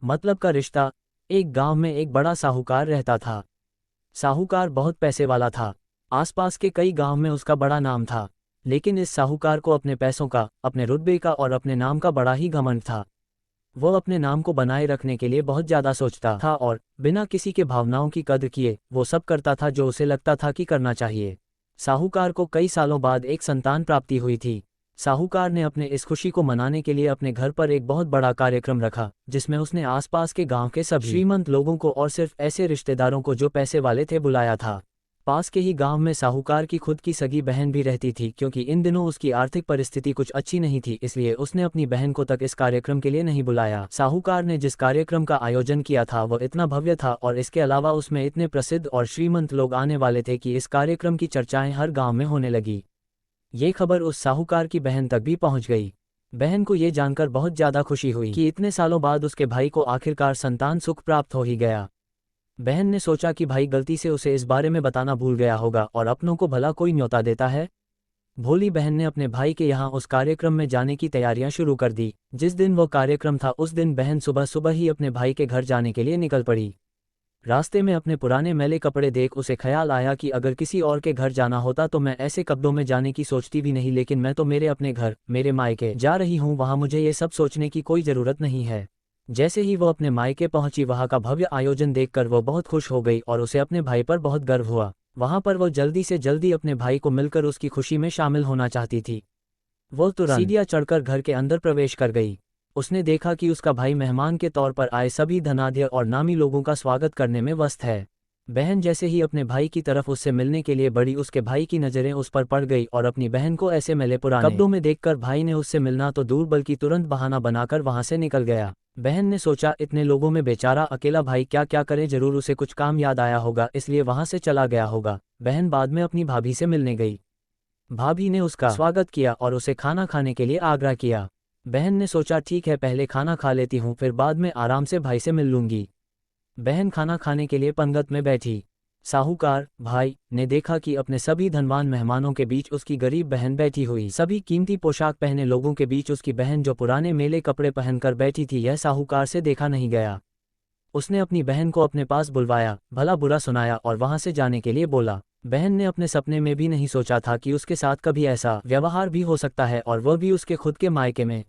मतलब का रिश्ता। एक गांव में एक बड़ा साहूकार रहता था। साहूकार बहुत पैसे वाला था। आसपास के कई गांव में उसका बड़ा नाम था। लेकिन इस साहूकार को अपने पैसों का, अपने रुतबे का और अपने नाम का बड़ा ही घमंड था। वो अपने नाम को बनाए रखने के लिए बहुत ज़्यादा सोचता था और बिना किसी के भावनाओं की कद्र किए वो सब करता था जो उसे लगता था कि करना चाहिए। साहूकार को कई सालों बाद एक संतान प्राप्ति हुई थी। साहूकार ने अपने इस खुशी को मनाने के लिए अपने घर पर एक बहुत बड़ा कार्यक्रम रखा, जिसमें उसने आसपास के गांव के सभी श्रीमंत लोगों को और सिर्फ ऐसे रिश्तेदारों को जो पैसे वाले थे बुलाया था। पास के ही गांव में साहूकार की खुद की सगी बहन भी रहती थी। क्योंकि इन दिनों उसकी आर्थिक परिस्थिति कुछ अच्छी नहीं थी, इसलिए उसने अपनी बहन को तक इस कार्यक्रम के लिए नहीं बुलाया। साहूकार ने जिस कार्यक्रम का आयोजन किया था वह इतना भव्य था और इसके अलावा उसमें इतने प्रसिद्ध और श्रीमंत लोग आने वाले थे कि इस कार्यक्रम की चर्चाएं हर गाँव में होने लगी। ये खबर उस साहूकार की बहन तक भी पहुंच गई। बहन को ये जानकर बहुत ज़्यादा खुशी हुई कि इतने सालों बाद उसके भाई को आखिरकार संतान सुख प्राप्त हो ही गया। बहन ने सोचा कि भाई गलती से उसे इस बारे में बताना भूल गया होगा और अपनों को भला कोई न्योता देता है। भोली बहन ने अपने भाई के यहाँ उस कार्यक्रम में जाने की तैयारियां शुरू कर दी। जिस दिन वो कार्यक्रम था उस दिन बहन सुबह सुबह ही अपने भाई के घर जाने के लिए निकल पड़ी। रास्ते में अपने पुराने मैले कपड़े देख उसे ख्याल आया कि अगर किसी और के घर जाना होता तो मैं ऐसे कपड़ों में जाने की सोचती भी नहीं, लेकिन मैं तो मेरे अपने घर, मेरे मायके जा रही हूँ, वहाँ मुझे ये सब सोचने की कोई ज़रूरत नहीं है। जैसे ही वो अपने मायके पहुंची, वहां का भव्य आयोजन देखकर वो बहुत खुश हो गई और उसे अपने भाई पर बहुत गर्व हुआ। वहां पर वो जल्दी से जल्दी अपने भाई को मिलकर उसकी खुशी में शामिल होना चाहती थी। वो तुरंत सीढ़ियां चढ़कर घर के अंदर प्रवेश कर गई। उसने देखा कि उसका भाई मेहमान के तौर पर आए सभी धनाढ्य और नामी लोगों का स्वागत करने में व्यस्त है। बहन जैसे ही अपने भाई की तरफ उससे मिलने के लिए बढ़ी, उसके भाई की नज़रें उस पर पड़ गई और अपनी बहन को ऐसे मैले पुराने कपड़ों में देखकर भाई ने उससे मिलना तो दूर बल्कि तुरंत बहाना बनाकर वहां से निकल गया। बहन ने सोचा इतने लोगों में बेचारा अकेला भाई क्या क्या करे, जरूर उसे कुछ काम याद आया होगा, इसलिए वहां से चला गया होगा। बहन बाद में अपनी भाभी से मिलने गई। भाभी ने उसका स्वागत किया और उसे खाना खाने के लिए आग्रह किया। बहन ने सोचा ठीक है, पहले खाना खा लेती हूँ, फिर बाद में आराम से भाई से मिल लूंगी। बहन खाना खाने के लिए पंगत में बैठी। साहूकार भाई ने देखा कि अपने सभी धनवान मेहमानों के बीच उसकी गरीब बहन बैठी हुई। सभी कीमती पोशाक पहने लोगों के बीच उसकी बहन जो पुराने मेले कपड़े पहनकर बैठी थी, यह साहूकार से देखा नहीं गया। उसने अपनी बहन को अपने पास बुलवाया, भला बुरा सुनाया और वहां से जाने के लिए बोला। बहन ने अपने सपने में भी नहीं सोचा था कि उसके साथ कभी ऐसा व्यवहार भी हो सकता है, और वह भी उसके खुद के मायके में।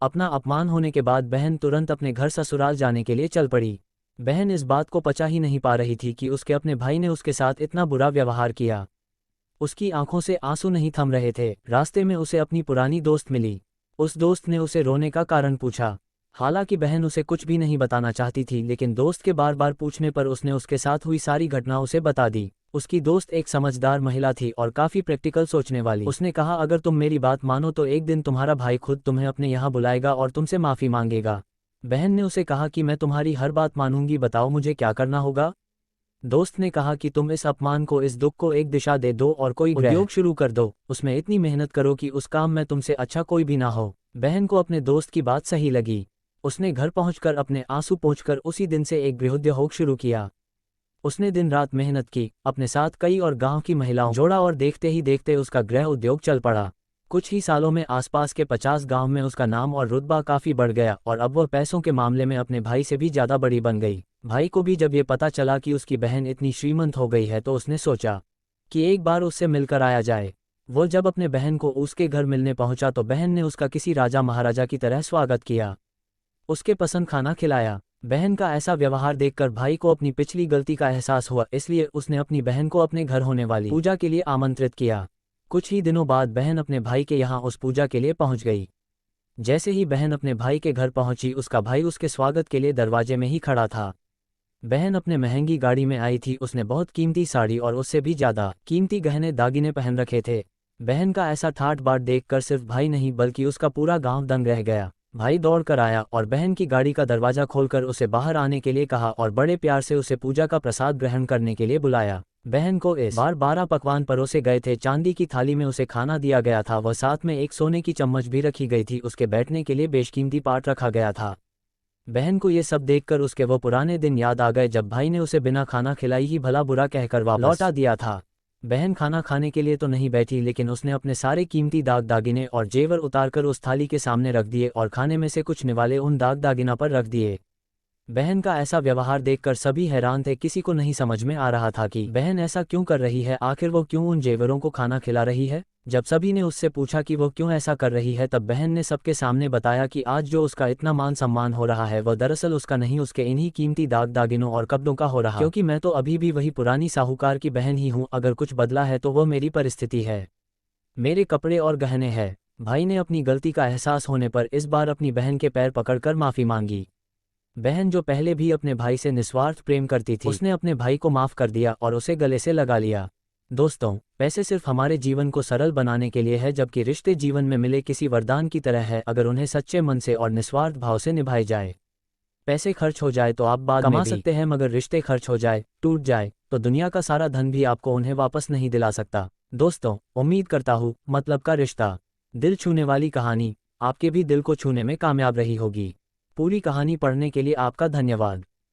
अपना अपमान होने के बाद बहन तुरंत अपने घर ससुराल जाने के लिए चल पड़ी। बहन इस बात को पचा ही नहीं पा रही थी कि उसके अपने भाई ने उसके साथ इतना बुरा व्यवहार किया। उसकी आंखों से आंसू नहीं थम रहे थे। रास्ते में उसे अपनी पुरानी दोस्त मिली। उस दोस्त ने उसे रोने का कारण पूछा। हालांकि बहन उसे कुछ भी नहीं बताना चाहती थी, लेकिन दोस्त के बार बार पूछने पर उसने उसके साथ हुई सारी घटना उसे बता दी। उसकी दोस्त एक समझदार महिला थी और काफ़ी प्रैक्टिकल सोचने वाली। उसने कहा अगर तुम मेरी बात मानो तो एक दिन तुम्हारा भाई खुद तुम्हें अपने यहाँ बुलाएगा और तुमसे माफ़ी मांगेगा। बहन ने उसे कहा कि मैं तुम्हारी हर बात मानूंगी, बताओ मुझे क्या करना होगा। दोस्त ने कहा कि तुम इस अपमान को, इस दुख को एक दिशा दे दो और कोई उद्योग शुरू कर दो। उसमें इतनी मेहनत करो कि उस काम में तुमसे अच्छा कोई भी ना हो। बहन को अपने दोस्त की बात सही लगी। उसने घर पहुंचकर अपने आंसू पोंछकर उसी दिन से एक गृहोद्योग शुरू किया। उसने दिन रात मेहनत की, अपने साथ कई और गांव की महिलाओं जोड़ा और देखते ही देखते उसका गृह उद्योग चल पड़ा। कुछ ही सालों में आसपास के 50 गांव में उसका नाम और रुतबा काफ़ी बढ़ गया और अब वह पैसों के मामले में अपने भाई से भी ज़्यादा बड़ी बन गई। भाई को भी जब ये पता चला कि उसकी बहन इतनी श्रीमंत हो गई है तो उसने सोचा कि एक बार उससे मिलकर आया जाए। वो जब अपने बहन को उसके घर मिलने पहुंचा तो बहन ने उसका किसी राजा महाराजा की तरह स्वागत किया, उसके पसंद खाना खिलाया। बहन का ऐसा व्यवहार देखकर भाई को अपनी पिछली गलती का एहसास हुआ, इसलिए उसने अपनी बहन को अपने घर होने वाली पूजा के लिए आमंत्रित किया। कुछ ही दिनों बाद बहन अपने भाई के यहाँ उस पूजा के लिए पहुंच गई। जैसे ही बहन अपने भाई के घर पहुंची, उसका भाई उसके स्वागत के लिए दरवाजे में ही खड़ा था। बहन अपने महंगी गाड़ी में आई थी। उसने बहुत कीमती साड़ी और उससे भी ज़्यादा कीमती गहने दागिने पहन रखे थे। बहन का ऐसा ठाट बाट देखकर सिर्फ भाई नहीं बल्कि उसका पूरा गांव दंग रह गया। भाई दौड़ कर आया और बहन की गाड़ी का दरवाज़ा खोलकर उसे बाहर आने के लिए कहा और बड़े प्यार से उसे पूजा का प्रसाद ग्रहण करने के लिए बुलाया। बहन को इस बार 12 पकवान परोसे गए थे। चांदी की थाली में उसे खाना दिया गया था, वह साथ में एक सोने की चम्मच भी रखी गई थी। उसके बैठने के लिए बेशकीमती पाट रखा गया था। बहन को ये सब देखकर उसके वो पुराने दिन याद आ गए जब भाई ने उसे बिना खाना खिलाई ही भला बुरा कहकर वापस लौटा दिया था। बहन खाना खाने के लिए तो नहीं बैठी, लेकिन उसने अपने सारे कीमती दाग दागिने और जेवर उतारकर उस थाली के सामने रख दिए और खाने में से कुछ निवाले उन दाग दागिना पर रख दिए। बहन का ऐसा व्यवहार देखकर सभी हैरान थे, किसी को नहीं समझ में आ रहा था कि बहन ऐसा क्यों कर रही है, आखिर वो क्यों उन जेवरों को खाना खिला रही है। जब सभी ने उससे पूछा कि वो क्यों ऐसा कर रही है, तब बहन ने सबके सामने बताया कि आज जो उसका इतना मान सम्मान हो रहा है वह दरअसल उसका नहीं, उसके इन्हीं कीमती दागिनों और कपड़ों का हो रहा, क्योंकि मैं तो अभी भी वही पुरानी साहूकार की बहन ही हूँ। अगर कुछ बदला है तो वो मेरी परिस्थिति है, मेरे कपड़े और गहने हैं। भाई ने अपनी गलती का एहसास होने पर इस बार अपनी बहन के पैर पकड़कर माफ़ी मांगी। बहन जो पहले भी अपने भाई से निस्वार्थ प्रेम करती थी, उसने अपने भाई को माफ़ कर दिया और उसे गले से लगा लिया। दोस्तों, पैसे सिर्फ हमारे जीवन को सरल बनाने के लिए है, जबकि रिश्ते जीवन में मिले किसी वरदान की तरह है, अगर उन्हें सच्चे मन से और निस्वार्थ भाव से निभाए जाए। पैसे खर्च हो जाए तो आप बाद में कमा सकते हैं, मगर रिश्ते खर्च हो जाए, टूट जाए, तो दुनिया का सारा धन भी आपको उन्हें वापस नहीं दिला सकता। दोस्तों, उम्मीद करता हूँ मतलब का रिश्ता, दिल छूने वाली कहानी आपके भी दिल को छूने में कामयाब रही होगी। पूरी कहानी पढ़ने के लिए आपका धन्यवाद।